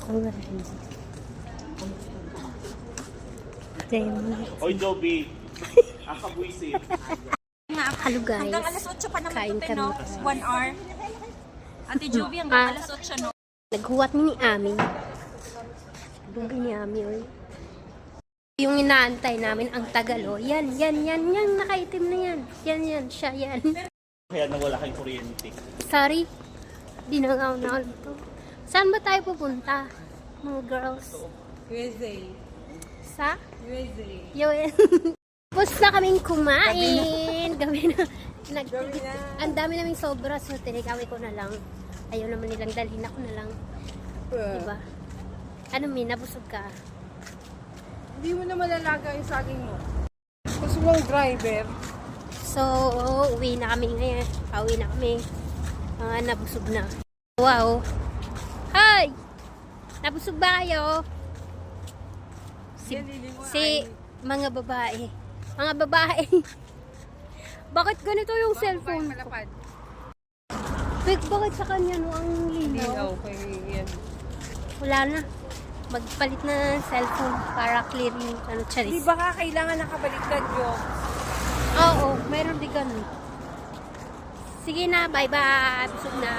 Ako nga rin. Demon. Oy, Joby. Akabuisit. Hello guys. Hanggang alas 8 pa naman Kain ito, kami. no? 1 hour. Ate Joby, hanggang alas 8, no? Naghuwat ni Ami. Bumbi ni Ami, oy. Yung inaantay namin ang Tagalo. Yan. Nakaitim na yan. Yan. Siya yan. Kaya nawala kayong kuryente. Sorry. Dinangaw na ito. Saan ba tayo pupunta? Mga girls. USA. Sa? USA. Yun. Tapos na kaming kumain. Gabi na. Ang dami naming sobra. So, tinikawi ko na lang. Ayaw naman nilang dalhin ako na lang. Diba? Ano, Min? Nabusog ka? Hindi mo na malalaga yung saging mo. Gusto mo ang driver. So, uwi na kami ngayon. Pauwi na kami. Nabusog na. Wow. Hi! Nabusog ba kayo? Si mga babae. Mga babae. Bakit ganito yung cellphone ko? Bakit sa kanya no ang linaw? Okay, yan. Wala na. Magpalit na ng cellphone para clear yung Di charis. ba kailangan nakabaliktad yung? Oo, mayroon din ganun. Sige na, bye-bye. Busog na.